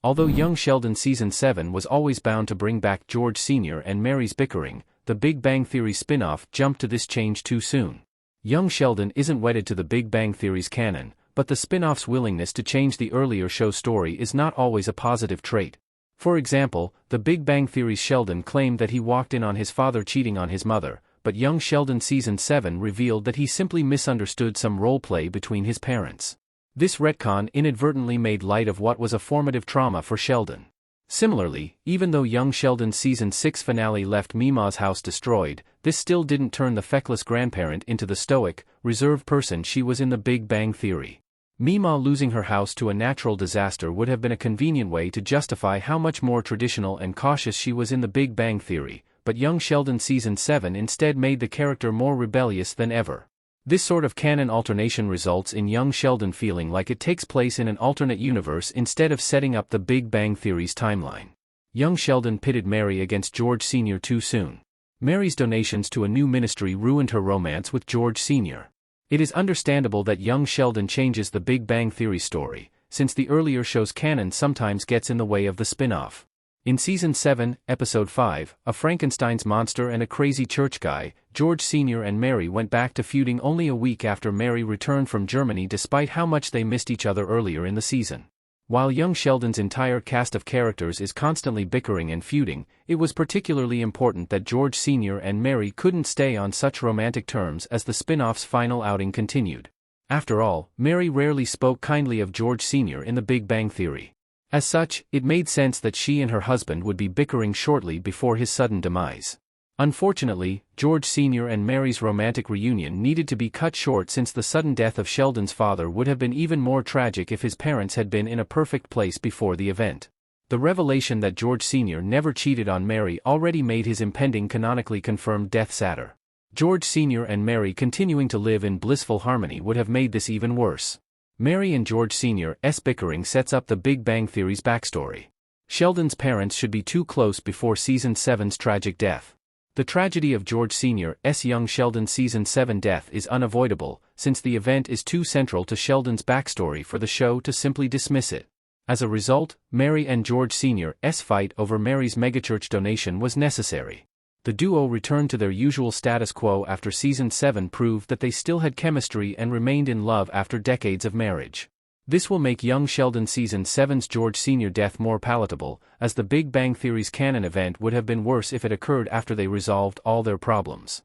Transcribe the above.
Although Young Sheldon Season 7 was always bound to bring back George Sr. and Mary's bickering, the Big Bang Theory spin-off jumped to this change too soon. Young Sheldon isn't wedded to the Big Bang Theory's canon, but the spin-off's willingness to change the earlier show story is not always a positive trait. For example, the Big Bang Theory's Sheldon claimed that he walked in on his father cheating on his mother, but Young Sheldon Season 7 revealed that he simply misunderstood some role-play between his parents. This retcon inadvertently made light of what was a formative trauma for Sheldon. Similarly, even though Young Sheldon's Season 6 finale left Mima's house destroyed, this still didn't turn the feckless grandparent into the stoic, reserved person she was in the Big Bang Theory. Mima losing her house to a natural disaster would have been a convenient way to justify how much more traditional and cautious she was in the Big Bang Theory, but Young Sheldon Season 7 instead made the character more rebellious than ever. This sort of canon alternation results in Young Sheldon feeling like it takes place in an alternate universe instead of setting up the Big Bang Theory's timeline. Young Sheldon pitted Mary against George Sr. too soon. Mary's donations to a new ministry ruined her romance with George Sr. It is understandable that Young Sheldon changes the Big Bang Theory story, since the earlier show's canon sometimes gets in the way of the spin-off. In Season 7, Episode 5, A Frankenstein's Monster and a Crazy Church Guy, George Sr. and Mary went back to feuding only a week after Mary returned from Germany despite how much they missed each other earlier in the season. While Young Sheldon's entire cast of characters is constantly bickering and feuding, it was particularly important that George Sr. and Mary couldn't stay on such romantic terms as the spin-off's final outing continued. After all, Mary rarely spoke kindly of George Sr. in the Big Bang Theory. As such, it made sense that she and her husband would be bickering shortly before his sudden demise. Unfortunately, George Sr. and Mary's romantic reunion needed to be cut short since the sudden death of Sheldon's father would have been even more tragic if his parents had been in a perfect place before the event. The revelation that George Sr. never cheated on Mary already made his impending canonically confirmed death sadder. George Sr. and Mary continuing to live in blissful harmony would have made this even worse. Mary and George Sr.'s bickering sets up the Big Bang Theory's backstory. Sheldon's parents should be too close before Season 7's tragic death. The tragedy of George Sr.'s Young Sheldon Season 7 death is unavoidable, since the event is too central to Sheldon's backstory for the show to simply dismiss it. As a result, Mary and George Sr.'s fight over Mary's megachurch donation was necessary. The duo returned to their usual status quo after Season 7 proved that they still had chemistry and remained in love after decades of marriage. This will make Young Sheldon Season 7's George Sr. death more palatable, as the Big Bang Theory's canon event would have been worse if it occurred after they resolved all their problems.